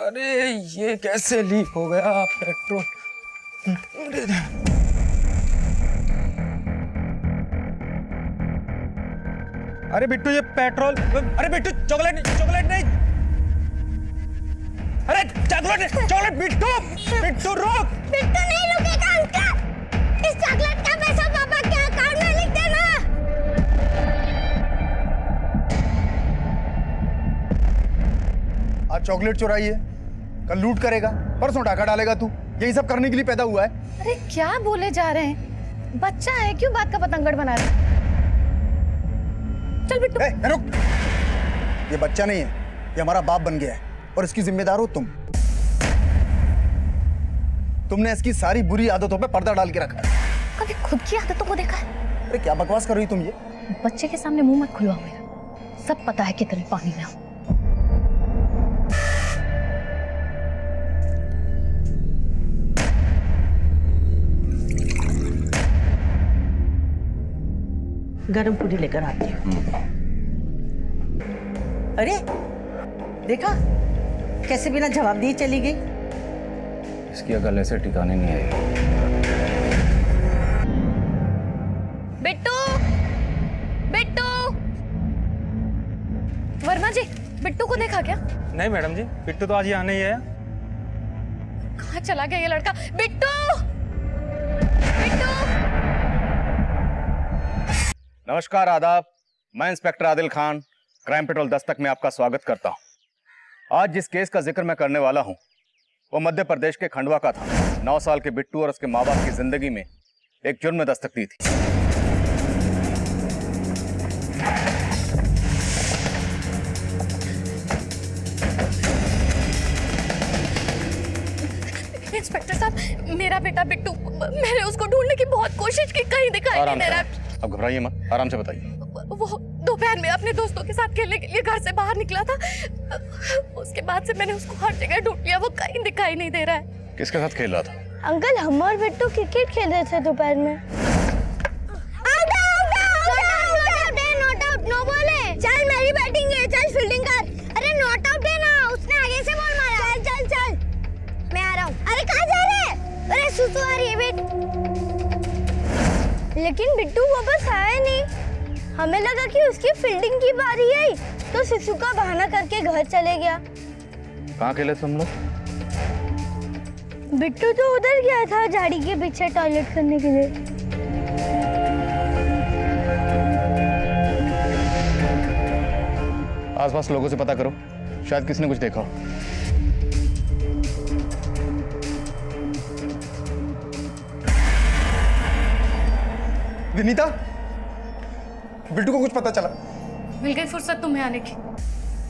अरे ये कैसे लीक हो गया पेट्रोल? अरे बिट्टू ये पेट्रोल, अरे बिट्टू चॉकलेट नहीं, अरे चॉकलेट बिट्टू रोक। बिट्टू नहीं रुकेगा अंकल। इस चॉकलेट का पैसा पापा के अकाउंट में लिख देना। आज चॉकलेट चुराई है, कल लूट करेगा, परसों डाका डालेगा। तू यही सब करने के लिए पैदा हुआ है। अरे क्या बोले जा रहे हैं? बच्चा है, क्यों बात का पतंगड़ बना रहे हैं? चल बिट्टू। रुक, ये बच्चा नहीं है, ये हमारा बाप बन गया है और इसकी जिम्मेदार हो तुम। तुमने इसकी सारी बुरी आदतों पे पर्दा डाल के रखा है। कभी खुद की आदतों को देखा है? अरे क्या बकवास कर रही तुम ये? बच्चे के सामने मुंह मत खुलवाओ मेरा, सब पता है कितने पानी में हूं। गरम पूरी लेकर आती हूँ। अरे देखा कैसे बिना जवाब दिए चली गई। इसकी अकल ऐसे ठिकाने नहीं आएगी। बिट्टू, बिट्टू, वर्मा जी, बिट्टू को देखा क्या? नहीं मैडम जी, बिट्टू तो आज ही आने ही है। कहाँ चला गया ये लड़का? बिट्टू, बिट्टू। नमस्कार, आदाब। मैं inspector Adil Khan, crime petrol Dastak में आपका स्वागत करता हूं। आज जिस केस का जिक्र मैं करने वाला हूं वो मध्य प्रदेश के खंडवा का था। 9 साल के बिट्टू और उसके माँ बाप की जिंदगी में एक जुर्म ने दस्तक दी थी। इंस्पेक्टर साहब, मेरा बेटा बिट्टू, मैंने उसको ढूंढने की बहुत कोशिश की, कहीं दिखाई नहीं दे रहा। अब घबराइए मत, आराम से बताइए। वो दोपहर में अपने दोस्तों के साथ खेलने के लिए घर से बाहर निकला था। उसके बाद से मैंने उसको हर जगह ढूंढ लिया, वो कहीं दिखाई नहीं दे रहा है। किसके साथ खेल रहा था? अंकल, हम और बिट्टू क्रिकेट खेल रहे थे दोपहर में। नो बॉले। चल मेरी बैटिंग है, चल फील्डिंग कर। अरे नॉट आउट है ना, उसने आगे से बॉल मारा। चल मैं आ रहा हूँ। अरे कहाँ जा रहे हैं? अरे सुसु आ रही है बेट। लेकिन बिट्टू वापस आया नहीं। हमें लगा कि उसकी फील्डिंग की बारी आई, तो सुसु का बहाना करके घर चले गया। कहाँ खेले तुम लोग? बिट्टू तो उधर गया था झाड़ी के पीछे टॉयलेट करने के लिए। आसपास लोगों से पता करो, शायद किसी ने कुछ देखा हो। विनीता, बिट्टू को कुछ पता चला? मिल गई फुर्सत तुम्हें आने की।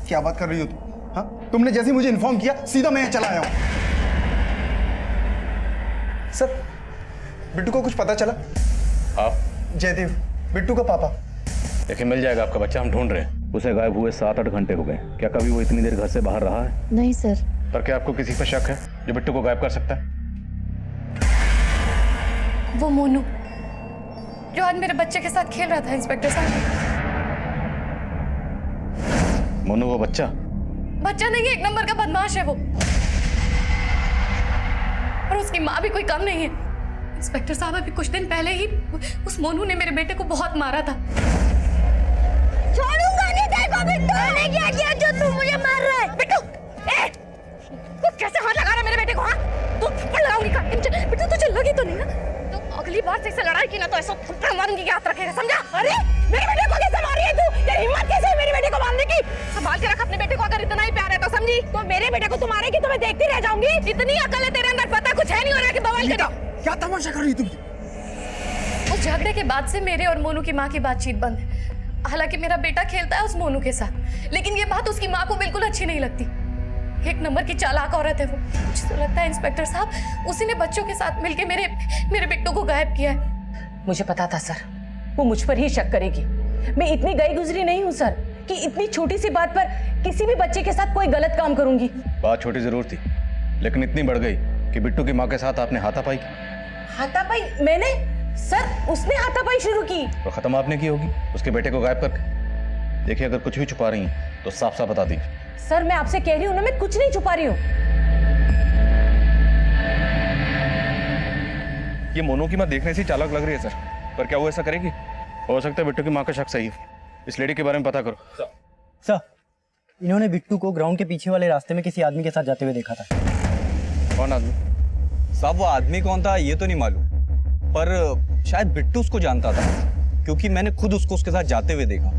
क्या बात कर रही हो तुम? हाँ, तुमने जैसे मुझे इन्फॉर्म किया सीधा मैं यहाँ चला आया हूँ। सर, बिट्टू को कुछ पता चला? आप? जयदेव, बिट्टू का पापा। देखिए, मिल जाएगा आपका बच्चा, हम ढूंढ रहे हैं। उसे गायब हुए 7-8 घंटे हो गए। क्या कभी वो इतनी देर घर से बाहर रहा है? नहीं सर। पर क्या आपको किसी पर शक है जो बिट्टू को गायब कर सकता है? वो मोनू जो आज मेरे बच्चे के साथ खेल रहा था इंस्पेक्टर साहब। मोनू वो बच्चा? बच्चा नहीं है, एक नंबर का बदमाश है वो। और उसकी माँ भी कोई कम नहीं है। इंस्पेक्टर साहब, अभी कुछ दिन पहले ही उस मोनू ने मेरे बेटे को बहुत मारा था। छोड़ूंगा नहीं तेरे को बिट्टू। मैंने क्या किया जो तू मुझे मार रहा है? बिट्टू, तू कैसे हाथ लगा रहा है मेरे बेटे को? हाँ, तू थप्पड़ लगाऊंगी। बिट्टू तुझे लगी तो नहीं ना? तो अगली बार से लड़ाई की ना तो ऐसा थप्पड़ मारूंगी कि याद रखेगा, समझा? अरे मेरे बेटे को कैसे मारी है तू? तेरी हिम्मत कैसे है मेरे बेटे को मारने की? संभाल के रख अपने बेटे को, अगर इतना ही प्यार है तो, समझी? तो मेरे बेटे को तू मारेगी तो मैं देखती रह जाऊंगी? इतनी अकल है तेरे अंदर, पता कुछ है नहीं हो रहा कि बवाल करे। क्या तमाशा कर रही तुम? उस झगड़े के बाद से मेरे और मोनू की माँ की बातचीत बंद है। हालांकि मेरा बेटा खेलता है उस मोनू के साथ, लेकिन ये बात उसकी माँ को बिल्कुल अच्छी नहीं लगती। एक नंबर की चालाक औरत है वो। मुझे तो लगता है इंस्पेक्टर साहब, उसी ने बच्चों के साथ मिलकर मेरे बिट्टू को गायब किया है। मुझे पता था सर, वो मुझ पर ही शक करेगी। मैं इतनी गई गुजरी नहीं हूँ सर कि इतनी छोटी सी बात पर किसी भी बच्चे के साथ कोई गलत काम करूंगी। बात छोटी जरूर थी, लेकिन इतनी बढ़ गई कि बिट्टू की माँ के साथ आपने हाथापाई की। हाथापाई? मैंने? सर, उसने हाथापाई शुरू की। तो खत्म आपने की होगी उसके बेटे को गायब करके। देखिए, अगर कुछ भी छुपा रही हैं तो साफ साफ बता दीजिए। सर, मैं आपसे कह रही हूँ ना, मैं कुछ नहीं छुपा रही हूँ। ये मोनू की माँ देखने से ही चालाक लग रही है सर, पर क्या वो ऐसा करेगी? हो सकता है बिट्टू की माँ का शक सही है। इस लेडी के बारे में पता करो। सर, इन्होंने बिट्टू को ग्राउंड के पीछे वाले रास्ते में किसी आदमी के साथ जाते हुए देखा था। कौन आदमी? साहब वो आदमी कौन था ये तो नहीं मालूम, पर शायद बिट्टू उसको जानता था, क्योंकि मैंने खुद उसको उसके साथ जाते हुए देखा।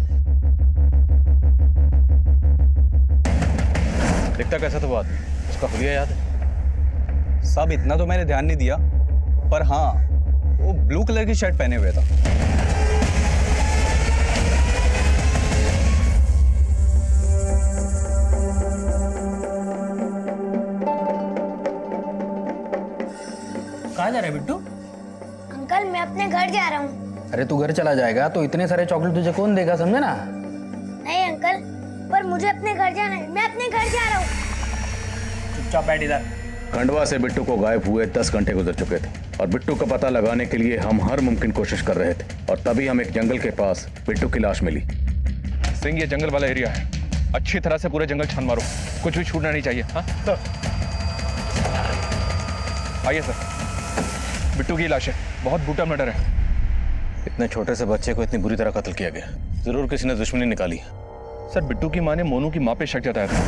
दिखता कैसा था वो आदमी? उसका हुलिया याद है? साहब इतना तो मैंने ध्यान नहीं दिया, पर हाँ वो ब्लू कलर की शर्ट पहने हुए था। कहाँ जा रहा है बिट्टू? अंकल मैं अपने घर जा रहा हूँ। अरे तू घर चला जाएगा तो इतने सारे चॉकलेट तुझे कौन देगा, समझे ना? नहीं अंकल, पर मुझे अपने घर जाना है, मैं अपने घर जा रहा हूँ। चुपचाप बैठ इधर। खंडवा से बिट्टू को गायब हुए 10 घंटे गुजर चुके थे और बिट्टू का पता लगाने के लिए हम हर मुमकिन कोशिश कर रहे थे और तभी हम एक जंगल के पास बिट्टू की लाश मिली। सिंह, ये जंगल वाला एरिया है, अच्छी तरह से पूरे जंगल छान मारो, कुछ भी छूटना नहीं चाहिए। हाँ आइए सर, बिट्टू की लाश है, बहुत बूटा मर्डर है। इतने छोटे से बच्चे को इतनी बुरी तरह कत्ल किया गया, जरूर किसी ने दुश्मनी निकाली है। सर बिट्टू की माँ ने मोनू की माँ पे शक जताया था,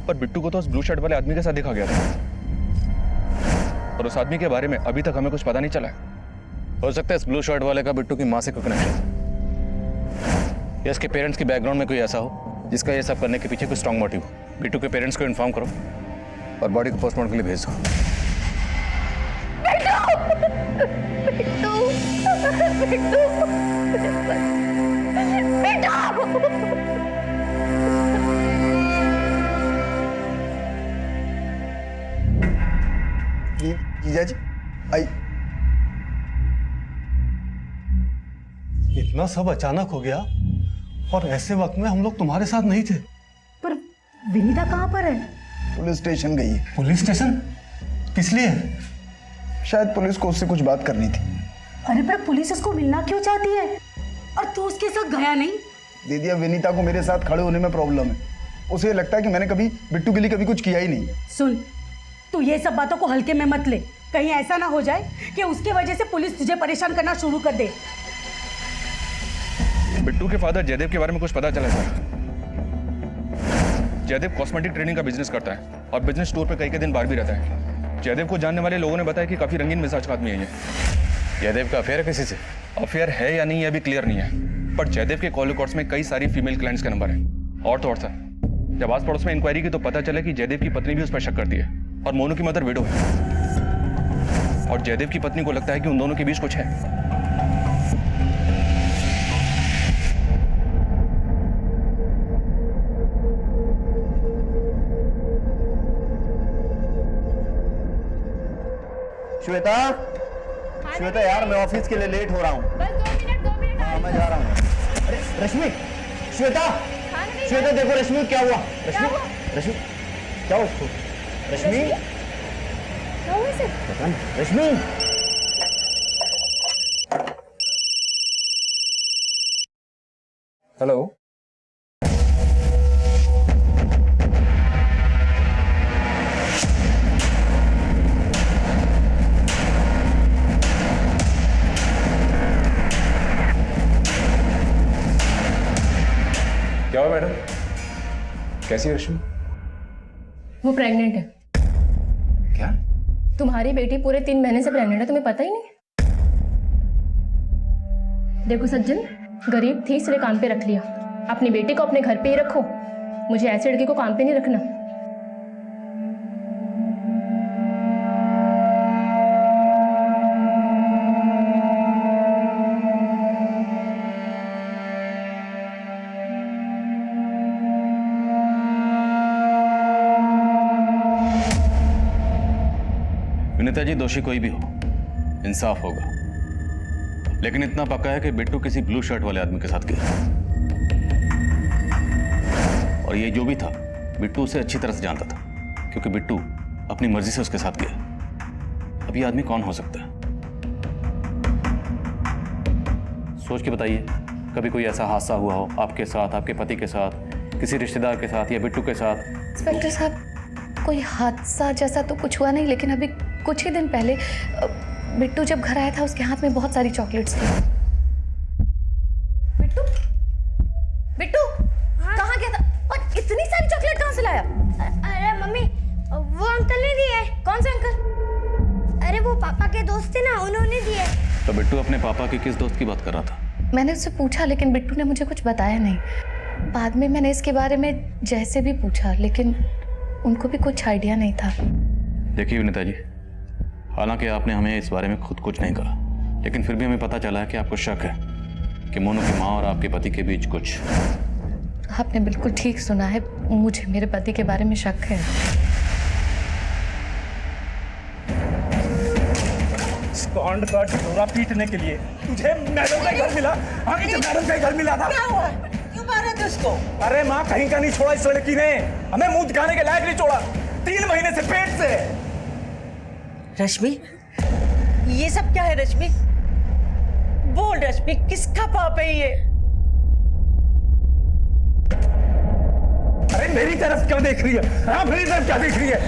पर बिट्टू को तो उस ब्लू शर्ट वाले आदमी के साथ देखा गया था और उस आदमी के बारे में अभी तक हमें कुछ पता नहीं चला है। हो सकता है इस ब्लू शर्ट वाले का बिट्टू की माँ से कोई कनेक्शन, या इसके पेरेंट्स की बैकग्राउंड में कोई ऐसा हो जिसका ये सब करने के पीछे कोई स्ट्रॉन्ग मोटिव हो। बिट्टू के पेरेंट्स को इन्फॉर्म करो और बॉडी को पोस्टमार्टम के लिए भेज दो। जीजा जी आई। इतना सब अचानक हो गया और ऐसे वक्त में हम लोग तुम्हारे साथ नहीं थे। पर विनीता कहाँ पर है? पुलिस स्टेशन गई है। Police station? किस लिए? शायद पुलिस को उससे कुछ बात करनी थी। अरे पर पुलिस उसको मिलना क्यों चाहती है और तू उसके साथ गया नहीं? दीदी अब विनीता को मेरे साथ खड़े होने में प्रॉब्लम है। उसे लगता है कि मैंने कभी बिट्टू के लिए कभी कुछ किया ही नहीं। सुन, तू ये सब बातों को हल्के में मत ले, कहीं ऐसा ना हो जाए कि उसकी वजह से पुलिस तुझे परेशान करना शुरू कर दे। बिट्टू के फादर जयदेव के बारे में कुछ पता चला सर। जयदेव कॉस्मेटिक ट्रेडिंग का बिजनेस करता है और बिजनेस टूर पे कई दिन बाहर भी रहता है। जयदेव को जानने वाले लोगों ने बताया कि काफी रंगीन मिजाज का आदमी है ये। जयदेव का अफेयर है किसी से? अफेयर है या नहीं ये अभी क्लियर नहीं है, पर जयदेव के कॉल रिकॉर्ड्स में कई सारी फीमेल क्लाइंट्स के नंबर हैं। और तो और सर, जब आस पड़ोस में इंक्वायरी की तो पता चला कि जयदेव की पत्नी भी उस पर शक करती है और मोनू की मदर विडो है और जयदेव की पत्नी को लगता है कि उन दोनों के बीच कुछ है। श्वेता, श्वेता यार मैं ऑफिस के लिए लेट हो रहा हूँ। बस 2 मिनट हाँ मैं जा रहा हूँ। अरे रश्मि, श्वेता, श्वेता देखो रश्मि क्या हुआ? रश्मि, रश्मि क्या हुआ उसको? रश्मि क्या हुआ इसे? पता नहीं। रश्मि हेलो, क्या हुआ मैडम? कैसी है रश्मि? वो प्रेग्नेंट है। क्या? तुम्हारी बेटी पूरे 3 महीने से प्रेग्नेंट है, तुम्हें पता ही नहीं? देखो सज्जन, गरीब थी इसलिए काम पे रख लिया, अपनी बेटी को अपने घर पे ही रखो, मुझे ऐसी लड़की को काम पे नहीं रखना। विनीता जी, दोषी कोई भी हो इंसाफ होगा, लेकिन इतना पक्का है कि बिट्टू किसी ब्लू शर्ट वाले आदमी के साथ गया और ये जो भी था बिट्टू उसे अच्छी तरह से जानता था, क्योंकि बिट्टू अपनी मर्जी से उसके साथ गया। अब ये आदमी कौन हो सकता है? सोच के बताइए, कभी कोई ऐसा हादसा हुआ हो आपके साथ, आपके पति के साथ, किसी रिश्तेदार के साथ या बिट्टू के साथ? इंस्पेक्टर साहब, कोई हादसा जैसा तो कुछ हुआ नहीं, लेकिन अभी कुछ ही दिन पहले बिट्टू जब घर आया था उसके हाथ में बहुत सारी चॉकलेट्स थी। बिट्टू बिट्टू कहाँ गया था और इतनी सारी चॉकलेट कहाँ से लाया? अरे मम्मी, वो अंकल ने दिए। कौन से अंकल? अरे वो पापा के दोस्त थे ना, उन्होंने दिए। तो बिट्टू अपने पापा के किस दोस्त की बात कर रहा था? मैंने उससे पूछा लेकिन बिट्टू ने मुझे कुछ बताया नहीं। बाद में मैंने इसके बारे में जैसे भी पूछा लेकिन उनको भी कुछ आइडिया नहीं था। देखिए विनीता जी, हालांकि आपने हमें इस बारे में खुद कुछ नहीं कहा, लेकिन फिर भी हमें पता चला है कि आपको शक है कि मोनू की माँ और आपके पति के बीच कुछ। आपने बिल्कुल ठीक सुना है, मुझे मेरे पति के बारे में शक है। स्कॉन्ड का ढिंढोरा पीटने के लिए तुझे मैडम का घर मिला? आगे जब मैडम का घर मिला था, क्या हुआ? क्यों मारा थे उसको? अरे माँ, कहीं का नहीं छोड़ा इस लड़की ने, हमें मुंह दिखाने के लायक नहीं छोड़ा। 3 महीने से पेट से। रश्मि, ये सब क्या है रश्मि? बोल रश्मि, किसका पाप है ये? अरे मेरी तरफ क्या देख रही है? हाँ, मेरी तरफ क्या देख रही है?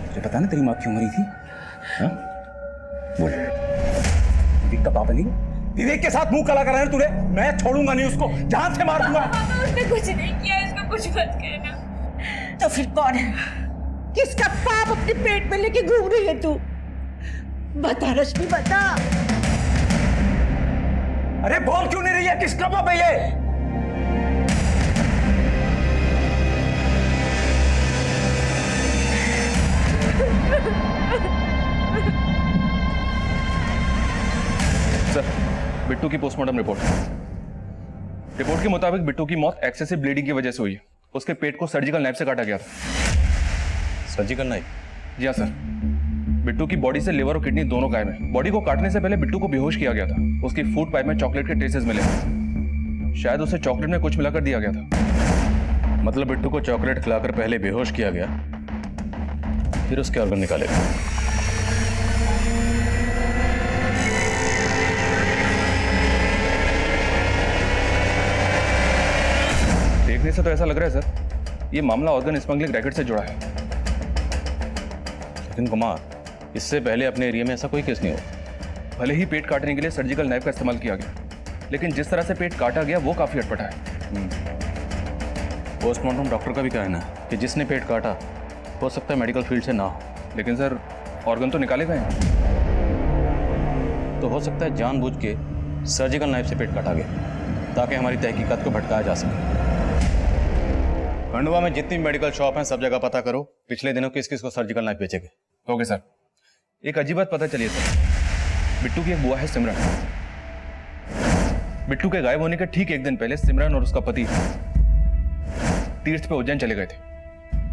तुझे पता ना तेरी माँ क्यों मरी थी? हाँ? बोल। विवेक का पापा नहीं? विवेक के साथ मुंह काला कराया ना तूने? मैं छोड़ूंगा नहीं उसको, जान से मार दूंगा। उसने कुछ नहीं किया, इसको कुछ मत कहना। तो फिर कौन है? किसका पाप अपने पेट में लेके घूम रही है तू? बता रश्मि, बता। अरे बोल क्यों नहीं रही है? किसका पाप है ये? सर, बिट्टू की पोस्टमार्टम रिपोर्ट के मुताबिक बिट्टू की मौत एक्सेसिव ब्लीडिंग की वजह से हुई है। उसके पेट को सर्जिकल नाइफ से काटा गया था। Surgical knife? जी हाँ सर। बिट्टू की बॉडी से लिवर और किडनी दोनों गायब है। बॉडी को काटने से पहले बिट्टू को बेहोश किया गया था। उसकी फूड पाइप में चॉकलेट के ट्रेसेस मिले। शायद उसे चॉकलेट में कुछ मिलाकर दिया गया था। मतलब बिट्टू को चॉकलेट खिलाकर पहले बेहोश किया गया, फिर उसके ऑर्गन निकाले गए। देखने से तो ऐसा लग रहा है सर, ये मामला ऑर्गन स्मगलिंग रैकेट से जुड़ा है। लेकिन कुमार, इससे पहले अपने एरिया में ऐसा कोई केस नहीं हुआ। भले ही पेट काटने के लिए सर्जिकल नाइफ का इस्तेमाल किया गया, लेकिन जिस तरह से पेट काटा गया वो काफी अटपटा है। पोस्टमार्टम डॉक्टर का भी कहना है कि जिसने पेट काटा हो सकता है मेडिकल फील्ड से ना हो। लेकिन सर, ऑर्गन तो निकाले गए हैं। तो हो सकता है जानबूझ के सर्जिकल नाइफ से पेट काटा गया, ताकि हमारी तहकीकात को भटकाया जा सके। खंडवा में जितनी मेडिकल शॉप हैं सब जगह पता करो पिछले दिनों किस किस को सर्जिकल नाइफ बेचे गए। Okay sir. एक अजीब बात पता चली है सर, बिट्टू की एक बुआ है सिमरन। बिट्टू के गायब होने के ठीक एक दिन पहले सिमरन और उसका पति तीर्थ पे उज्जैन चले गए थे।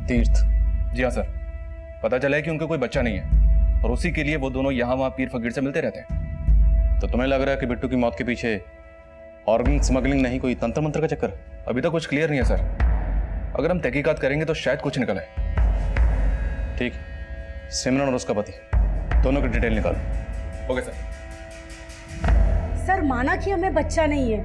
तीर्थ? जी हाँ सर। पता चला है कि उनका कोई बच्चा नहीं है और उसी के लिए वो दोनों यहाँ वहाँ पीर फकीर से मिलते रहते हैं। तो तुम्हें लग रहा है कि बिट्टू की मौत के पीछे ऑर्गन स्मगलिंग नहीं, कोई तंत्र मंत्र का चक्कर? अभी तक कुछ क्लियर नहीं है सर। अगर हम तहकीकात करेंगे तो शायद कुछ निकल आए। ठीक, सिमरन और उसका पति दोनों की डिटेल निकालो। Okay sir. सर, माना कि हमें बच्चा नहीं है,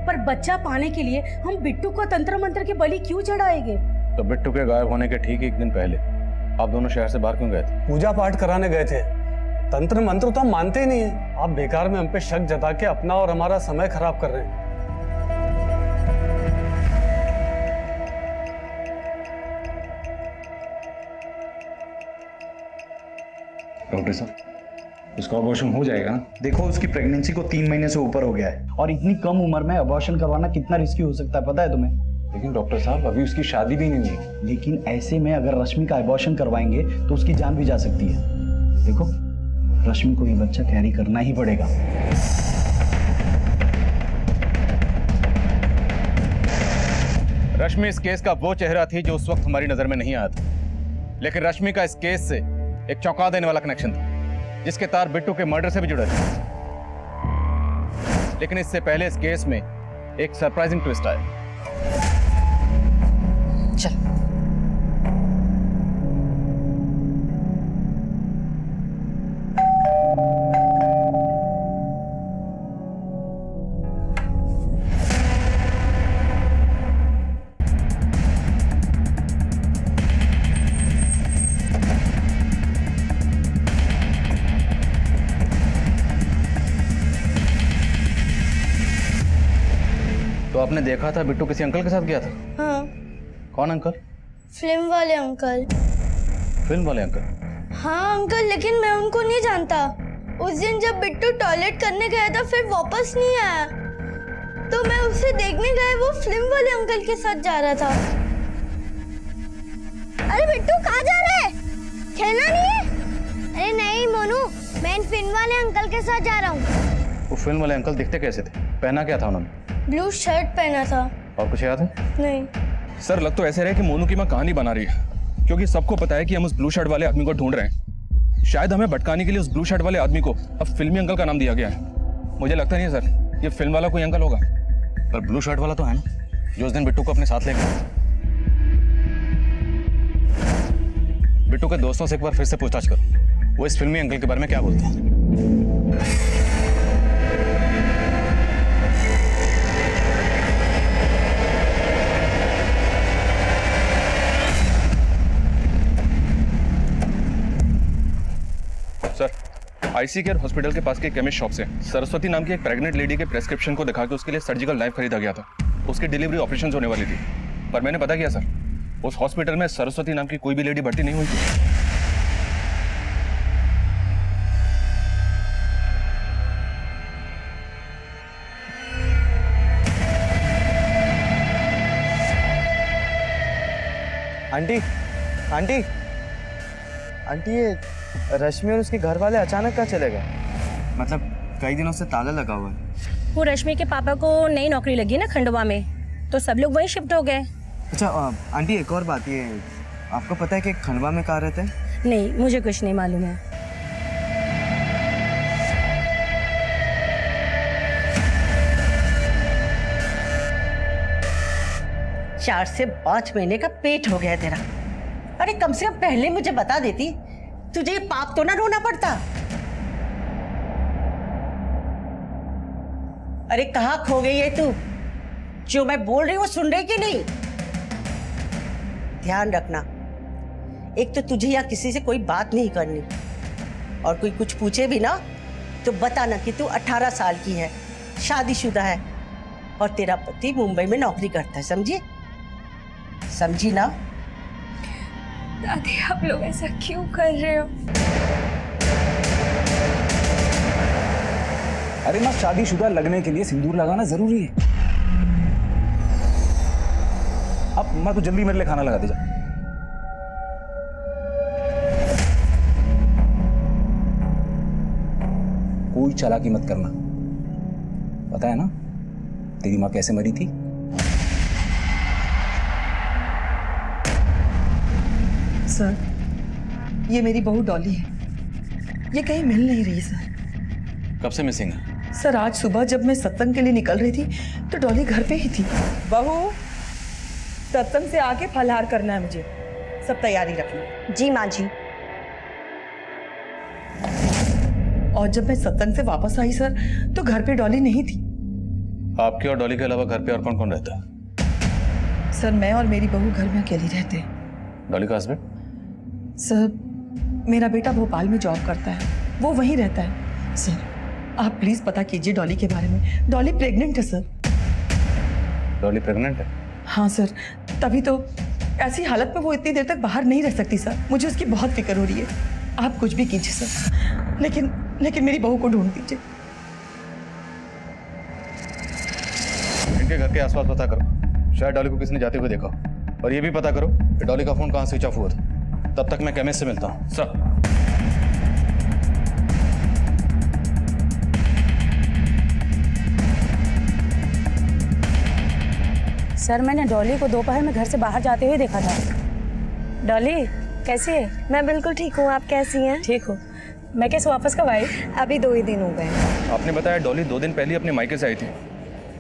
पर बच्चा पाने के लिए हम बिट्टू को तंत्र मंत्र की बलि क्यों चढ़ाएंगे? तो बिट्टू के गायब होने के ठीक एक दिन पहले आप दोनों शहर से बाहर क्यों गए थे? पूजा पाठ कराने गए थे। तंत्र मंत्र तो हम मानते ही नहीं है। आप बेकार में हम पे शक जता के अपना और हमारा समय खराब कर रहे हैं। डॉक्टर साहब, उसका अबॉर्शन हो जाएगा ना? देखो, उसकी प्रेगनेंसी को 3 महीने से ऊपर हो गया है और इतनी कम उम्र में अबॉर्शन करवाना कितना रिस्की हो सकता है, पता है तुम्हें? लेकिन डॉक्टर साहब, अभी उसकी शादी भी नहीं हुई। लेकिन ऐसे में अगर रश्मि का अबॉर्शन करवाएंगे तो उसकी जान भी जा सकती है। देखो, रश्मि को ये बच्चा कैरी करना ही पड़ेगा। रश्मि इस केस का वो चेहरा थी जो उस वक्त हमारी नजर में नहीं आया था, लेकिन रश्मि का इस केस से एक चौंका देने वाला कनेक्शन था, जिसके तार बिट्टू के मर्डर से भी जुड़े थे। लेकिन इससे पहले इस केस में एक सरप्राइजिंग ट्विस्ट आया। चल। आपने देखा था बिट्टू किसी अंकल के साथ गया था? हाँ, कौन अंकल? फिल्म वाले अंकल। फिल्म वाले अंकल? हाँ अंकल, लेकिन मैं उनको नहीं जानता। उस दिन जब बिट्टू टॉयलेट करने गया था फिर वापस नहीं आया, तो मैं उसे देखने गया, वो फिल्म वाले अंकल के साथ जा रहा था। अरे बिट्टू कहाँ जा रहे? खेलना नहीं है? अरे नहीं मोनू, मैं इन फिल्म वाले अंकल के साथ जा रहा हूँ। वो फिल्म वाले अंकल दिखते कैसे थे? पहना क्या था उन्होंने? ब्लू शर्ट पहना था। और कुछ याद है? नहीं। सर लग तो ऐसे रहे कि मोनू की माँ कहानी बना रही है, क्योंकि सबको पता है कि हम उस ब्लू शर्ट वाले आदमी को ढूंढ रहे हैं। शायद हमें भटकाने के लिए उस ब्लू शर्ट वाले आदमी को अब फिल्मी अंकल का नाम दिया गया है। मुझे लगता नहीं है सर ये फिल्म वाला कोई अंकल होगा। पर ब्लू शर्ट वाला तो है ना, जो उस दिन बिट्टू को अपने साथ ले गया। बिट्टू के दोस्तों से एक बार फिर से पूछताछ करो, वो इस फिल्मी अंकल के बारे में क्या बोलते हैं। सर आईसी केयर हॉस्पिटल के पास के केमिस्ट शॉप से सरस्वती नाम की एक प्रेग्नेंट लेडी के प्रेस्क्रिप्शन को दिखा के उसके लिए सर्जिकल नाइफ खरीदा गया था। उसकी डिलीवरी ऑपरेशन होने वाली थी, पर मैंने पता किया सर, उस हॉस्पिटल में सरस्वती नाम की कोई भी लेडी भर्ती नहीं हुई थी। आंटी आंटी आंटी, ये रश्मि और उसके घर वाले अचानक कहाँ चले गए? मतलब कई दिनों से ताला लगा हुआ है। वो रश्मि के पापा को नई नौकरी लगी ना खंडवा में, तो सब लोग वहीं शिफ्ट हो गए। अच्छा आंटी, एक और बात, ये आपको पता है कि खंडवा में कहाँ रहते हैं? नहीं, मुझे कुछ नहीं मालूम है। 4 से 5 महीने का पेट हो गया तेरा। अरे कम से कम पहले मुझे बता देती, तुझे ये पाप तो ना ढूंढना पड़ता। अरे कहाँ खो गई है तू? जो मैं बोल रही हूँ सुन रही कि नहीं? ध्यान रखना, एक तो तुझे यहाँ किसी से कोई बात नहीं करनी, और कोई कुछ पूछे भी ना तो बताना कि तू 18 साल की है, शादीशुदा है, और तेरा पति मुंबई में नौकरी करता है। समझी? समझी ना? दादी आप लोग ऐसा क्यों कर रहे हो? अरे माँ, शादीशुदा लगने के लिए सिंदूर लगाना जरूरी है। अब माँ, तू जल्दी मेरे लिए खाना लगा दे जा। कोई चालाकी मत करना, पता है ना तेरी माँ कैसे मरी थी? सर, ये मेरी बहू डॉली है, ये कहीं मिल नहीं रही सर। कब से मिसिंग है? सर आज सुबह जब मैं सत्संग के लिए निकल रही थी तो डॉली घर पे ही थी। बहू, सत्संग से आके फलहार करना है मुझे, सब तैयारी रखना। जी माँ जी। और जब मैं सत्संग से वापस आई सर तो घर पे डॉली नहीं थी। आपके और डॉली के अलावा घर पे और कौन कौन रहता है? सर मैं और मेरी बहू घर में अकेली रहते हैं। डॉली का हस्बैंड? सर मेरा बेटा भोपाल में जॉब करता है, वो वहीं रहता है। सर आप प्लीज पता कीजिए डॉली के बारे में। डॉली प्रेग्नेंट है सर। डॉली प्रेग्नेंट है? हाँ सर, तभी तो ऐसी हालत में वो इतनी देर तक बाहर नहीं रह सकती सर। मुझे उसकी बहुत फिक्र हो रही है। आप कुछ भी कीजिए सर, लेकिन मेरी बहू को ढूंढ दीजिए। इनके घर के आसपास पता करो, शायद डॉली को किसी ने जाते हुए देखा। और ये भी पता करो कि डॉली का फोन कहाँ स्विच ऑफ हुआ था। तब तक मैं केमिस्ट से मिलता हूँ। सर मैंने डॉली को दोपहर में घर से बाहर जाते हुए देखा था। डॉली कैसी है? मैं बिल्कुल ठीक हूँ, आप कैसी हैं? ठीक हो। मैं कैसे वापस कब आई? अभी 2 ही दिन हो गए। आपने बताया डॉली 2 दिन पहले अपने मायके से आई थी,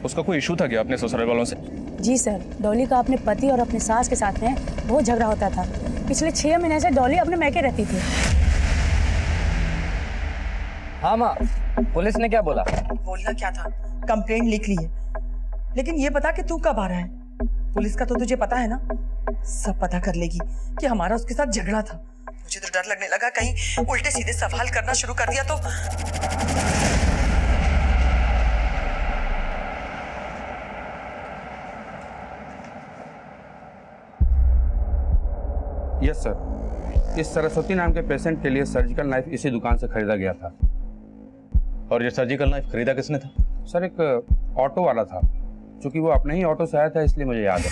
उसका कोई इशू था क्या अपने ससुराल वालों से? जी सर, डॉली का अपने पति और अपने सास के साथ में बहुत झगड़ा होता था। पिछले 6 महीने से डॉली अपने मायके रहती थी। हाँ माँ, पुलिस ने क्या बोला? बोलना क्या था, कंप्लेंट लिख ली है, लेकिन ये बता कि तू कब आ रहा है। पुलिस का तो तुझे पता है ना, सब पता कर लेगी कि हमारा उसके साथ झगड़ा था। मुझे तो डर लगने लगा कहीं उल्टे सीधे सवाल करना शुरू कर दिया तो। यस सर, इस सरस्वती नाम के पेशेंट के लिए सर्जिकल नाइफ इसी दुकान से खरीदा गया था। और ये सर्जिकल नाइफ खरीदा किसने था? सर एक ऑटो वाला था, क्योंकि वो अपने ही ऑटो से आया था इसलिए मुझे याद है।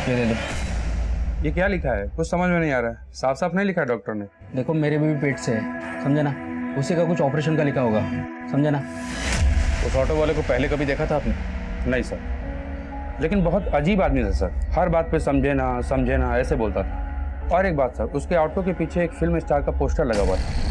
ये ले लो। ये क्या लिखा है? कुछ समझ में नहीं आ रहा है, साफ साफ नहीं लिखा है डॉक्टर ने। देखो मेरे भी पेट से है, समझे ना, उसी का कुछ ऑपरेशन का लिखा होगा, समझे ना। उस ऑटो वाले को पहले कभी देखा था आपने? नहीं सर, लेकिन बहुत अजीब आदमी था सर, हर बात पे समझे ना ऐसे बोलता था। और एक बात सर, उसके ऑटो के पीछे एक फिल्म स्टार का पोस्टर लगा हुआ था।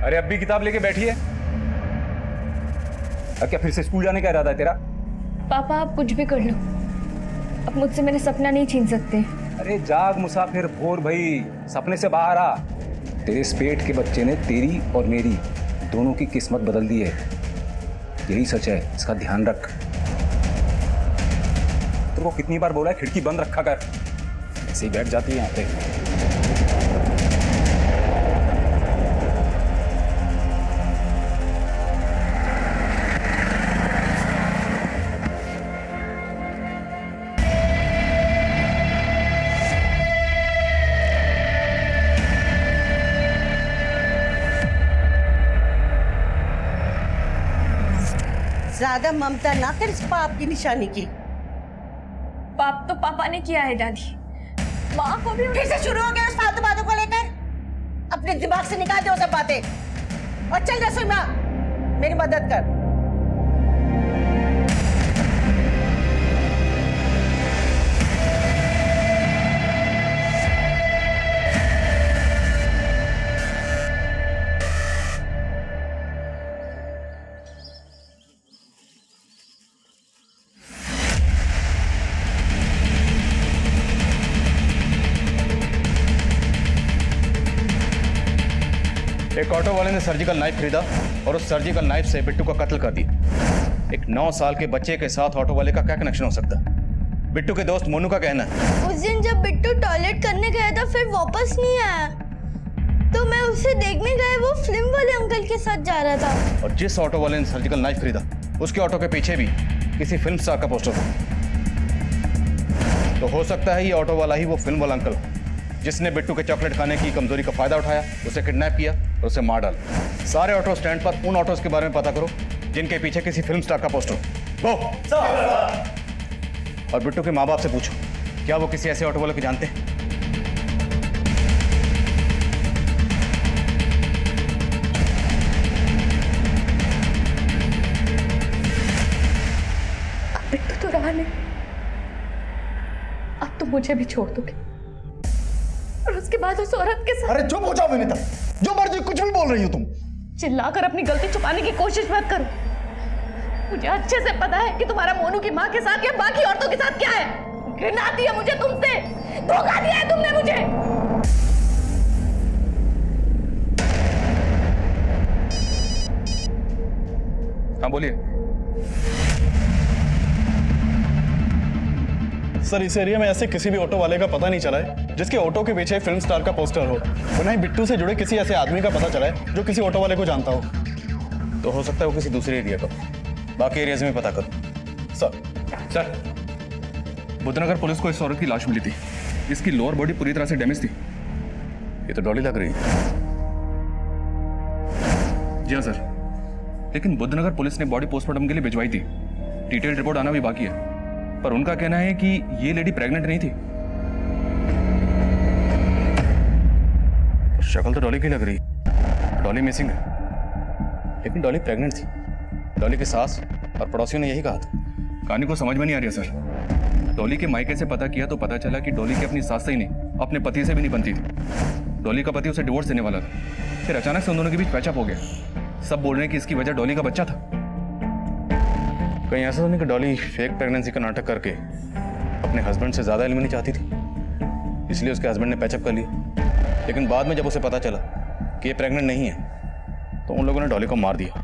अरे अब भी किताब लेके बैठी है? अब क्या फिर से स्कूल जाने का इरादा है तेरा? पापा आप कुछ भी कर लो, अब मुझसे मेरे सपना नहीं छीन सकते। अरे जाग मुसाफिर भोर भाई, सपने से बाहर आ। तेरे इस पेट के बच्चे ने तेरी और मेरी दोनों की किस्मत बदल दी है, यही सच है, इसका ध्यान रख। तेरे को कितनी बार बोला है खिड़की बंद रखा कर, ऐसे ही बैठ जाती है यहाँ पे। ज्यादा ममता ना कर इस पाप की निशानी की। पाप तो पापा ने किया है दादी, माँ को भी। फिर से शुरू हो गया उस फालतू बातों को लेकर? अपने दिमाग से निकाल दो सब बातें और चल रसोई में मेरी मदद कर। एक ऑटो वाले ने सर्जिकल नाइफ खरीदा और उस सर्जिकल नाइफ से बिट्टू का कत्ल कर दिया। एक 9 साल के बच्चे के साथ ऑटो वाले का क्या कनेक्शन हो सकता है? बिट्टू के दोस्त मोनू का कहना है उस दिन जब बिट्टू टॉयलेट करने गया था फिर वापस नहीं आया, तो मैं उसे देखने गया, वो फिल्म वाले अंकल के साथ जा रहा था। और जिस ऑटो वाले ने सर्जिकल नाइफ खरीदा उसके ऑटो के पीछे भी किसी फिल्म स्टार का पोस्टर था। तो हो सकता है ये ऑटो वाला ही वो फिल्म वाला अंकल जिसने बिट्टू के चॉकलेट खाने की कमजोरी का फायदा उठाया, उसे किडनैप किया और उसे मार डाला। सारे ऑटो स्टैंड पर उन ऑटोज के बारे में पता करो जिनके पीछे किसी फिल्म स्टार का पोस्टर हो। और बिट्टू के माँ बाप से पूछो क्या वो किसी ऐसे ऑटो वाले को जानते हैं? बिट्टू तो रहा नहीं, अब तो मुझे भी छोड़ दोगे और उसके बाद उस औरत के साथ। अरे चुप हो जाओ विनीता, जो मर्जी कुछ भी बोल रही हो तुम। चिल्लाकर अपनी गलती छुपाने की कोशिश मत करो, मुझे अच्छे से पता है कि तुम्हारा मोनू की माँ के साथ या बाकी औरतों के साथ क्या है। घृणा आती है मुझे तुमसे, धोखा दिया है तुमने मुझे। हाँ बोलिए। सर इस एरिया में ऐसे किसी भी ऑटो वाले का पता नहीं चला है जिसके ऑटो के पीछे फिल्म स्टार का पोस्टर हो, और ना ही बिट्टू से जुड़े किसी ऐसे आदमी का पता चला है जो किसी ऑटो वाले को जानता हो। तो हो सकता है वो किसी दूसरे एरिया का, बाकी एरियाज में पता करो। सर बुद्धनगर पुलिस को इस औरत की लाश मिली थी, इसकी लोअर बॉडी पूरी तरह से डैमेज थी। ये तो डॉली लग रही है। जी हाँ सर, लेकिन बुद्धनगर पुलिस ने बॉडी पोस्टमार्टम के लिए भिजवाई थी, डिटेल रिपोर्ट आना भी बाकी है, पर उनका कहना है कि ये लेडी प्रेग्नेंट नहीं थी। शक्ल तो डॉली की लग रही, डॉली मिसिंग है, लेकिन डॉली प्रेग्नेंट थी। डॉली की सास और पड़ोसियों ने यही कहा था। कहानी को समझ में नहीं आ रही है सर। डॉली के मायके से पता किया तो पता चला कि डॉली की अपनी सास से ही नहीं अपने पति से भी नहीं बनती थी। डॉली का पति उसे डिवोर्स देने वाला था, फिर अचानक से उन दोनों के बीच पैचअप हो गया। सब बोल रहे हैं कि इसकी वजह डॉली का बच्चा था। कहीं ऐसा तो नहीं कि डॉली फेक प्रेगनेंसी का नाटक करके अपने हस्बैंड से ज्यादा एलिमनी चाहती थी, इसलिए उसके हस्बैंड ने पैचअप कर लिया। लेकिन बाद में जब उसे पता चला कि ये प्रेग्नेंट नहीं है तो उन लोगों ने डॉली को मार दिया।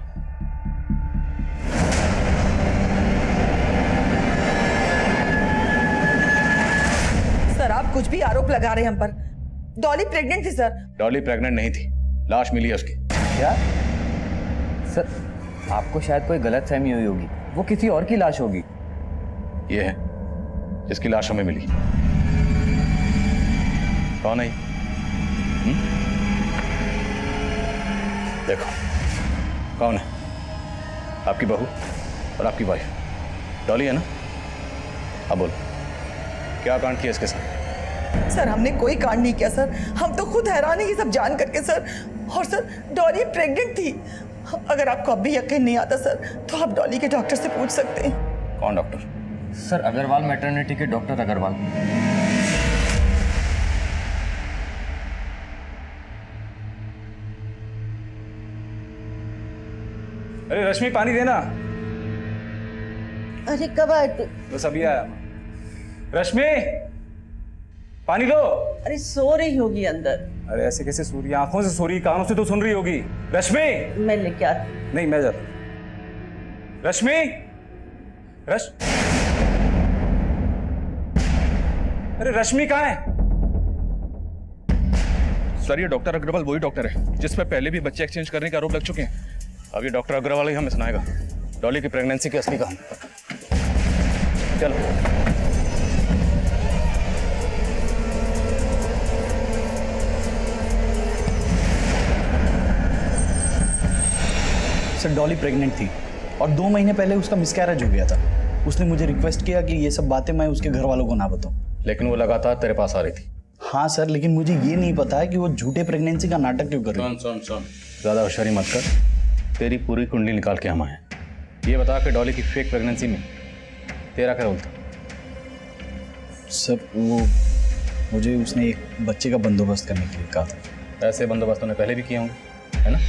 सर आप कुछ भी आरोप लगा रहे हैं हम पर। डॉली प्रेग्नेंट थी सर। डॉली प्रेग्नेंट नहीं थी, लाश मिली है उसकी। क्या सर, आपको शायद कोई गलतफहमी हुई होगी, वो किसी और की लाश होगी। ये है जिसकी लाश हमें मिली। कौन है ये? देखो कौन है? आपकी बहू और आपकी वाइफ डॉली है ना? अब बोलो क्या कांड किया इसके साथ? सर हमने कोई कांड नहीं किया सर, हम तो खुद हैरान है ये सब जान करके सर। और सर डॉली प्रेग्नेंट थी। अगर आपको अब भी यकीन नहीं आता सर तो आप डॉली के डॉक्टर से पूछ सकते हैं। कौन डॉक्टर? सर अग्रवाल मैटरनिटी के डॉक्टर अग्रवाल। अरे रश्मि पानी देना। अरे कब आए तू? बस अभी आया। रश्मि पानी दो। अरे सो रही होगी अंदर। अरे ऐसे कैसे सो रही है? आंखों से सो रही, कानों से तो सुन रही होगी। रश्मि मैं लेके आती। नहीं मैं जाता। रश्मि अरे रश्मि कहाँ है? सर ये डॉक्टर अग्रवाल वही डॉक्टर है जिस पर पहले भी बच्चे एक्सचेंज करने के आरोप लग चुके हैं। अब ये डॉक्टर अग्रवाल ही हमें सुनाएगा डॉली की प्रेगनेंसी की असली कहानी। चलो सर डॉली प्रेग्नेंट थी और 2 महीने पहले उसका मिसकैरेज हो गया था। उसने मुझे रिक्वेस्ट किया कि ये सब बातें मैं उसके घर वालों को ना बताऊं। लेकिन वो लगातार तेरे पास आ रही थी। हाँ सर, लेकिन मुझे ये नहीं पता है कि वो झूठे प्रेगनेंसी का नाटक क्यों कर रही है। सुन ज्यादा होशियारी मत कर। तेरी पूरी कुंडली निकाल के हम आए। ये बता कि डॉली की फेक प्रेगनेंसी में तेरा क्या रोल था? सर वो मुझे उसने एक बच्चे का बंदोबस्त करने के लिए कहा था। ऐसे बंदोबस्त ने पहले भी किए होंगे है ना?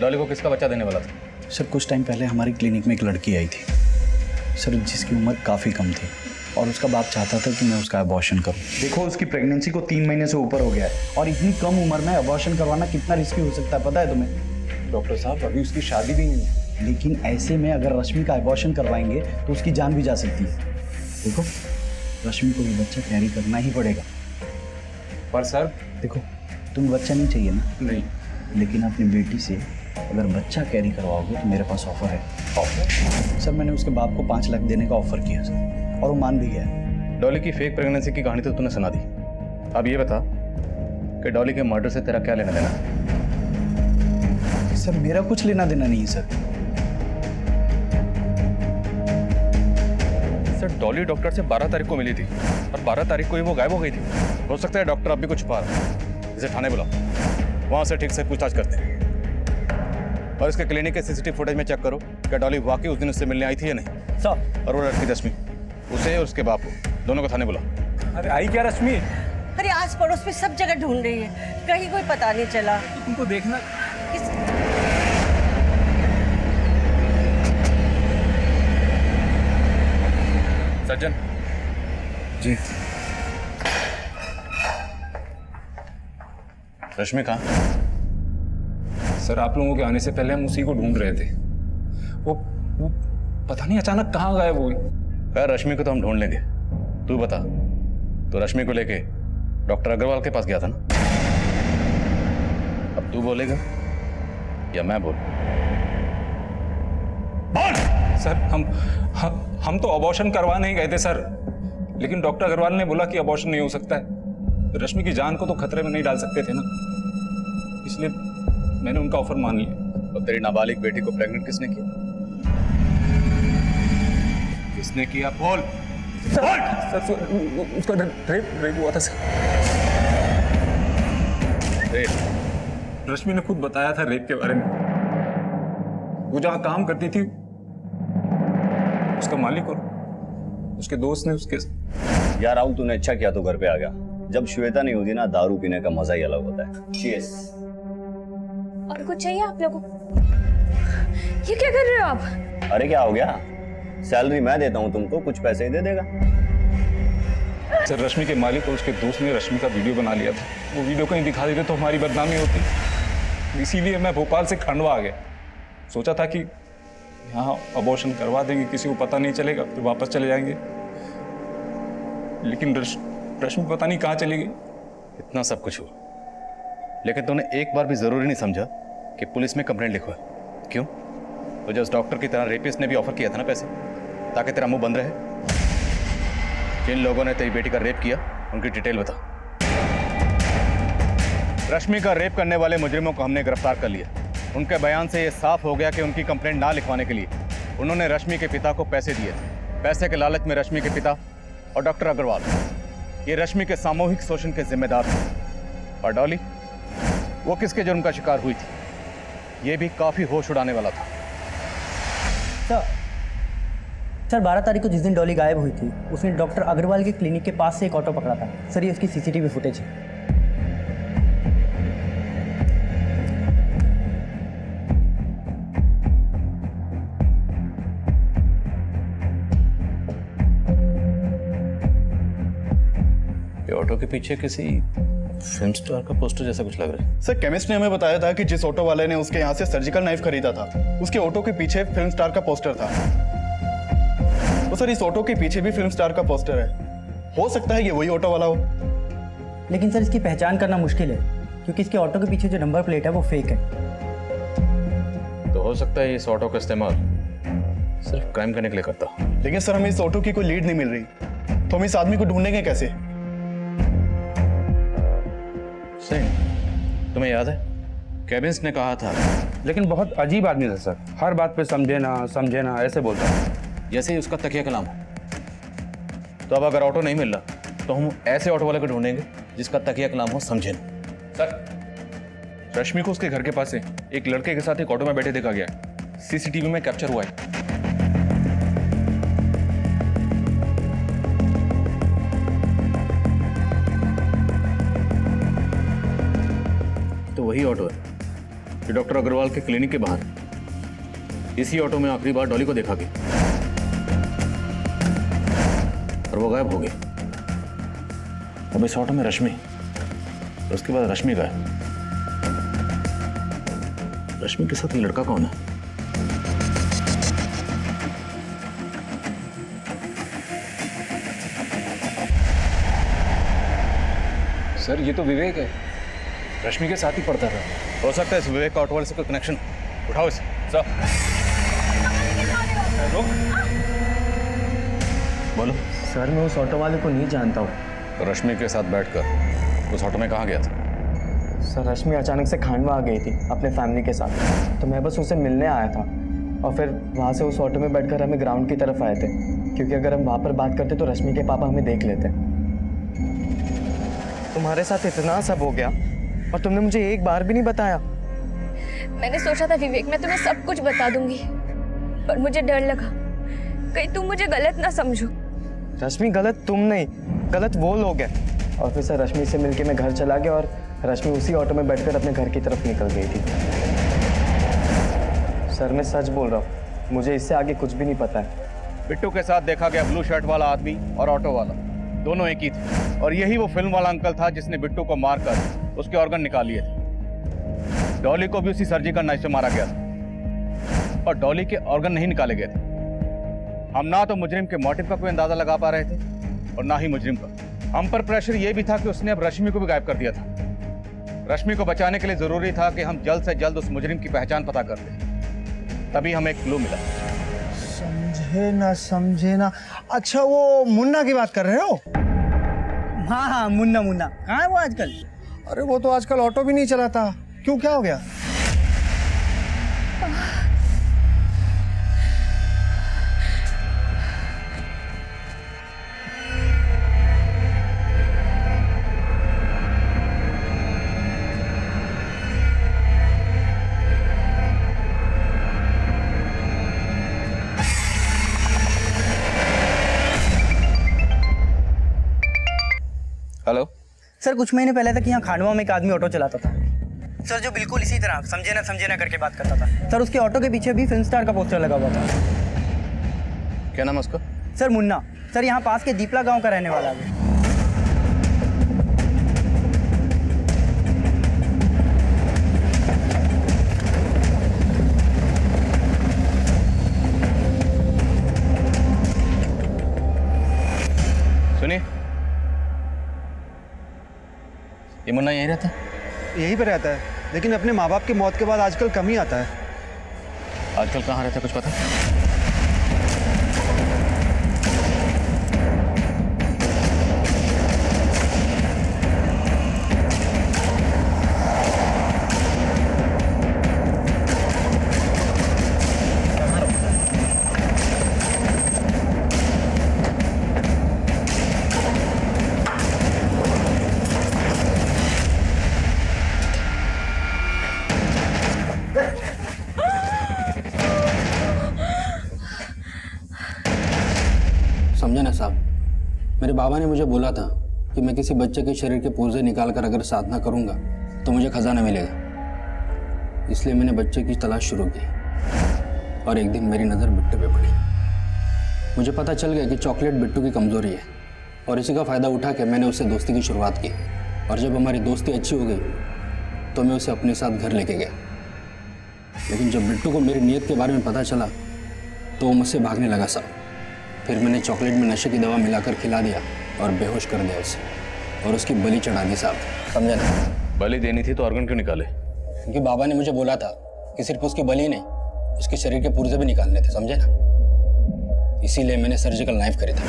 डॉली को किसका बच्चा देने वाला था? सर कुछ टाइम पहले हमारी क्लिनिक में एक लड़की आई थी सर, जिसकी उम्र काफ़ी कम थी और उसका बाप चाहता था कि मैं उसका अबॉर्शन करूं। देखो उसकी प्रेगनेंसी को 3 महीने से ऊपर हो गया है और इतनी कम उम्र में अबॉर्शन करवाना कितना रिस्की हो सकता है पता है तुम्हें? डॉक्टर साहब अभी उसकी शादी भी नहीं है। लेकिन ऐसे में अगर रश्मि का अबॉर्शन करवाएंगे तो उसकी जान भी जा सकती है। देखो रश्मि को ये बच्चा कैरी करना ही पड़ेगा। पर सर देखो तुम्हें बच्चा नहीं चाहिए ना? नहीं। लेकिन अपनी बेटी से अगर बच्चा कैरी करवाओगे तो मेरे पास ऑफर है। ऑफर? सर मैंने उसके बाप को 5 लाख देने का ऑफर किया सर और वो मान भी गया। डॉली की फेक प्रेगनेंसी की कहानी तो तूने सुना दी। अब ये बता कि डॉली के मर्डर से तेरा क्या लेना देना? सर मेरा कुछ लेना देना नहीं है सर। सर डॉली डॉक्टर से 12 तारीख को मिली थी और 12 तारीख को ही वो गायब हो गई थी। हो सकता है डॉक्टर अब भी कुछ छुपा रहा है। इसे थाने बुलाओ, वहां से ठीक से पूछताछ करते हैं और इसके क्लिनिक के सीसीटीवी फुटेज में चेक करो क्या डॉली वाकई उस दिन उससे मिलने आई थी या नहीं। सर और वो लड़की रश्मि, उसे और उसके बाप को दोनों को थाने बुलाओ। अरे आई क्या रश्मि? अरे आस पड़ोस में सब जगह ढूंढ रही है, कहीं कोई पता नहीं चला। तो तुमको देखना। सज्जन जी। रश्मि कहाँ? सर आप लोगों के आने से पहले हम उसी को ढूंढ रहे थे। वो पता नहीं अचानक कहाँ गायब हुई। खैर रश्मि को तो हम ढूंढ लेंगे। तू बता, तो रश्मि को लेके डॉक्टर अग्रवाल के पास गया था ना? अब तू बोलेगा या मैं बोल? सर हम तो अबॉर्शन करवाने ही गए थे सर, लेकिन डॉक्टर अग्रवाल ने बोला कि अबॉर्शन नहीं हो सकता है। रश्मि की जान को तो खतरे में नहीं डाल सकते थे ना, इसलिए मैंने उनका ऑफर मान लिया। तो तेरी नाबालिग बेटी को प्रेग्नेंट किसने किया? किसने किया? बोल सर उसका रेप हुआ था सर। रेप? रश्मि ने खुद बताया था रेप के बारे में। वो जहाँ काम करती थी उसका मालिक और उसके दोस्त ने उसके। यार राहुल तूने अच्छा किया तो घर पे आ गया। जब श्वेता नहीं होती ना दारू पीने का मजा ही अलग होता है। चीयर्स। और कुछ चाहिए आप लोगों को? ये क्या कर रहे हो आप? अरे क्या हो गया? सैलरी मैं देता हूँ तुमको, कुछ पैसे ही दे देगा। सर रश्मि के मालिक और उसके दोस्त ने रश्मि का वीडियो बना लिया था। वो वीडियो कहीं दिखा देते तो हमारी बदनामी होती, इसीलिए मैं भोपाल से खंडवा आ गया। सोचा था कि यहाँ अबॉर्शन करवा देंगे, किसी को पता नहीं चलेगा, फिर वापस चले जाएंगे। लेकिन रश्मि पता नहीं कहाँ चली गई। इतना सब कुछ हुआ, लेकिन तूने एक बार भी जरूरी नहीं समझा कि पुलिस में कंप्लेंट लिखवा। क्यों? तुझे उस डॉक्टर की तरह रेपिस्ट ने भी ऑफर किया था ना पैसे, ताकि तेरा मुंह बंद रहे। जिन लोगों ने तेरी बेटी का रेप किया उनकी डिटेल बता। रश्मि का रेप करने वाले मुजरिमों को हमने गिरफ्तार कर लिया। उनके बयान से यह साफ हो गया कि उनकी कंप्लेंट ना लिखवाने के लिए उन्होंने रश्मि के पिता को पैसे दिए थे। पैसे के लालच में रश्मि के पिता और डॉक्टर अग्रवाल ये रश्मि के सामूहिक शोषण के जिम्मेदार थे। और डॉली, वो किसके जुर्म का शिकार हुई थी, ये भी काफी होश उड़ाने वाला था। सर 12 तारीख को जिस दिन डॉली गायब हुई थी, उसने डॉक्टर अग्रवाल के क्लिनिक के पास से एक ऑटो पकड़ा था। सर ये उसकी सीसीटीवी फुटेज है। ये ऑटो के पीछे किसी फिल्म स्टार का पोस्टर जैसा कुछ लग रहा है। सर केमिस्ट ने हमें बताया था कि जिस ऑटो वाले ने उसके यहाँ से सर्जिकल नाइफ खरीदा था, उसके ऑटो के पीछे फिल्म स्टार का पोस्टर था। तो सर इस ऑटो के पीछे भी फिल्म स्टार का पोस्टर है। हो सकता है ये वही ऑटो वाला हो। लेकिन सर इसकी पहचान करना मुश्किल है, क्योंकि इसके ऑटो के पीछे जो नंबर प्लेट है वो फेक है। तो हो सकता है इस ऑटो का इस्तेमाल सिर्फ क्राइम करने के लिए करता। लेकिन सर हमें इस ऑटो की कोई लीड नहीं मिल रही, तो हम इस आदमी को ढूंढेंगे कैसे? सही, तुम्हें याद है केबिन्स ने कहा था, लेकिन बहुत अजीब आदमी था सर। हर बात पे समझे ना ऐसे बोलता है, जैसे ही उसका तकिया कलाम हो। तो अब अगर ऑटो नहीं मिल रहा तो हम ऐसे ऑटो वाले को ढूंढेंगे जिसका तकिया कलाम हो समझे ना। सर रश्मि को उसके घर के पास से एक लड़के के साथ एक ऑटो में बैठे देखा गया है। सीसीटीवी में कैप्चर हुआ है। तो वही ऑटो है जो डॉक्टर अग्रवाल के क्लिनिक के बाहर। इसी ऑटो में आखिरी बार डॉली को देखा गया और वो गायब हो गई। अब इस ऑटो में रश्मि और उसके बाद रश्मि गायब। रश्मि के साथ लड़का कौन है? सर ये तो विवेक है, रश्मि के साथ ही पढ़ता था। हो सकता है इस विवेक का ऑटो वाले से कोई कनेक्शन। उठाओ इसे। बोलो। सर मैं उस ऑटो वाले को नहीं जानता हूँ। तो रश्मि के साथ बैठकर उस ऑटो में कहाँ गया था? सर रश्मि अचानक से खंडवा आ गई थी अपने फैमिली के साथ, तो मैं बस उसे मिलने आया था और फिर वहाँ से उस ऑटो में बैठकर हमें ग्राउंड की तरफ आए थे, क्योंकि अगर हम वहाँ पर बात करते तो रश्मि के पापा हमें देख लेते। तुम्हारे साथ इतना सब हो गया और तुमने मुझे एक बार भी नहीं बताया। मैंने सोचा था विवेक मैं तुम्हें सब कुछ बता दूंगी, पर मुझे डर लगा कहीं तुम मुझे गलत ना समझो। रश्मि गलत तुम नहीं, गलत वो लोग हैं। और फिर सर रश्मि से मिलके मैं घर चला गया और रश्मि उसी ऑटो में बैठकर अपने घर की तरफ निकल गई थी। सर मैं सच बोल रहा हूँ, मुझे इससे आगे कुछ भी नहीं पता है। बिट्टू के साथ देखा गया ब्लू शर्ट वाला आदमी और ऑटो वाला दोनों एक ही थे, और यही वो फिल्म वाला अंकल था जिसने बिट्टू को मारकर उसके ऑर्गन निकाल लिए थे। डॉली को भी उसी सर्जिकल नाइफ से मारा गया था और डॉली के ऑर्गन नहीं निकाले गए थे। हम ना तो मुजरिम के मोटिव का कोई अंदाजा लगा पा रहे थे और ना ही मुजरिम का। हम पर प्रेशर ये भी था कि उसने अब रश्मि को भी गायब कर दिया था। रश्मि को बचाने के लिए जरूरी था कि हम जल्द से जल्द उस मुजरिम की पहचान पता कर लें। तभी हमें एक क्लू मिला। समझे ना। अच्छा वो मुन्ना की बात कर रहे हो? हाँ मुन्ना कहाँ है वो आजकल? अरे वो तो आजकल ऑटो भी नहीं चलाता। क्यों, क्या हो गया? हेलो सर कुछ महीने पहले तक यहाँ खांडवा में एक आदमी ऑटो चलाता था सर, जो बिल्कुल इसी तरह समझे ना करके बात करता था सर। उसके ऑटो के पीछे भी फिल्म स्टार का पोस्टर लगा हुआ था। क्या नाम है उसका? सर मुन्ना। सर यहाँ पास के दीपला गांव का रहने वाला है। ये मुन्ना यहीं रहता है? यहीं पे रहता है, लेकिन अपने माँ बाप की मौत के बाद आजकल कम ही आता है। आजकल कहाँ रहता है कुछ पता? समझे ना साहब, मेरे बाबा ने मुझे बोला था कि मैं किसी बच्चे के शरीर के पुर्जे निकाल कर अगर साधना करूंगा तो मुझे खजाना मिलेगा। इसलिए मैंने बच्चे की तलाश शुरू की और एक दिन मेरी नज़र बिट्टू पे पड़ी। मुझे पता चल गया कि चॉकलेट बिट्टू की कमज़ोरी है और इसी का फ़ायदा उठा के मैंने उससे दोस्ती की शुरुआत की। और जब हमारी दोस्ती अच्छी हो गई तो मैं उसे अपने साथ घर लेके गया। लेकिन जब बिट्टू को मेरी नीयत के बारे में पता चला तो वो मुझसे भागने लगा साहब। फिर मैंने चॉकलेट में नशे की दवा मिलाकर खिला दिया और बेहोश कर दिया उसे और उसकी बलि चढ़ा दी साहब। समझा ना? बलि देनी थी तो ऑर्गन क्यों निकाले? क्योंकि बाबा ने मुझे बोला था कि सिर्फ उसकी बलि नहीं, उसके शरीर के पुर्जे भी निकालने थे। समझे ना? इसीलिए मैंने सर्जिकल नाइफ खरीदा।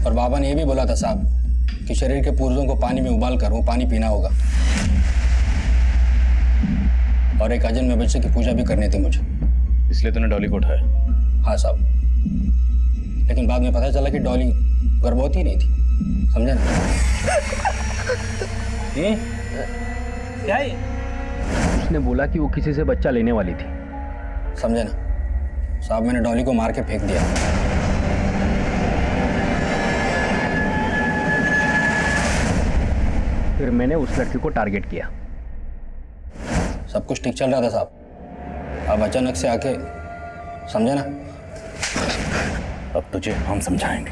और बाबा ने यह भी बोला था साहब कि शरीर के पुर्जों को पानी में उबाल कर वो पानी पीना होगा और एक अजन में बच्चे की पूजा भी करनी थी मुझे। इसलिए तूने डॉली को उठाया? हाँ साहब, लेकिन बाद में पता चला कि डॉली गर्भवती नहीं थी। समझे ना? क्या है? उसने बोला कि वो किसी से बच्चा लेने वाली थी। समझे ना साहब, मैंने डॉली को मार के फेंक दिया। फिर मैंने उस लड़की को टारगेट किया। सब कुछ ठीक चल रहा था साहब, अब अचानक से आके, समझे ना? अब तुझे हम समझाएंगे,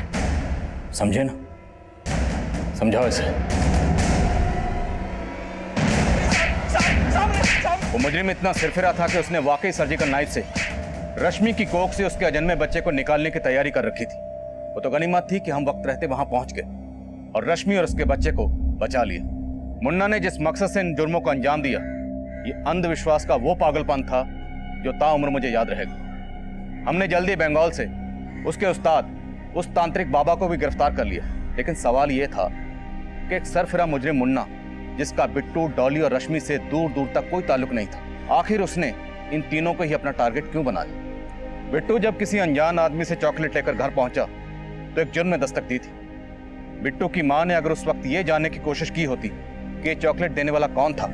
समझे ना? समझाओ इसे। वो मुजरिम इतना सिरफिरा था कि उसने वाकई सर्जिकल नाइफ से रश्मि की कोख से उसके अजन्मे बच्चे को निकालने की तैयारी कर रखी थी। वो तो गनीमत थी कि हम वक्त रहते वहां पहुंच गए और रश्मि और उसके बच्चे को बचा लिया। मुन्ना ने जिस मकसद से इन जुर्मों को अंजाम दिया, ये अंधविश्वास का वो पागलपन था जो ताउम्र मुझे याद रहेगा। हमने जल्दी बंगाल से उसके उस्ताद, उस तांत्रिक बाबा को भी गिरफ्तार कर लिया। लेकिन सवाल ये था कि एक सरफिरा मुजरिम मुन्ना, जिसका बिट्टू, डॉली और रश्मि से दूर दूर तक कोई ताल्लुक नहीं था, आखिर उसने इन तीनों को ही अपना टारगेट क्यों बना लिया? बिट्टू जब किसी अनजान आदमी से चॉकलेट लेकर घर पहुंचा तो एक जुर्म में दस्तक दी थी। बिट्टू की मां ने अगर उस वक्त ये जानने की कोशिश की होती कि ये चॉकलेट देने वाला कौन था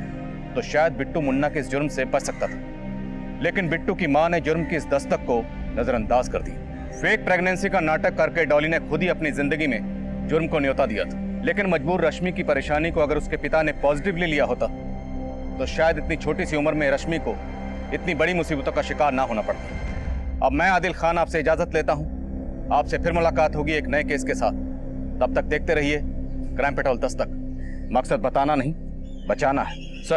तो शायद बिट्टू मुन्ना के इस जुर्म से बच सकता था। लेकिन बिट्टू की मां ने जुर्म की इस दस्तक को नजरअंदाज कर दिया। फेक प्रेगनेंसी का नाटक करके डॉली ने खुद ही अपनी जिंदगी में जुर्म को न्योता दिया था। लेकिन मजबूर रश्मि की परेशानी को अगर उसके पिता ने पॉजिटिवली लिया होता तो शायद इतनी छोटी सी उम्र में रश्मि को इतनी बड़ी मुसीबतों का शिकार ना होना पड़ता। अब मैं आदिल खान आपसे इजाजत लेता हूं। आपसे फिर मुलाकात होगी एक नए केस के साथ। तब तक देखते रहिए क्राइम पेट्रोल दस्तक। मकसद बताना नहीं, बचाना है। सर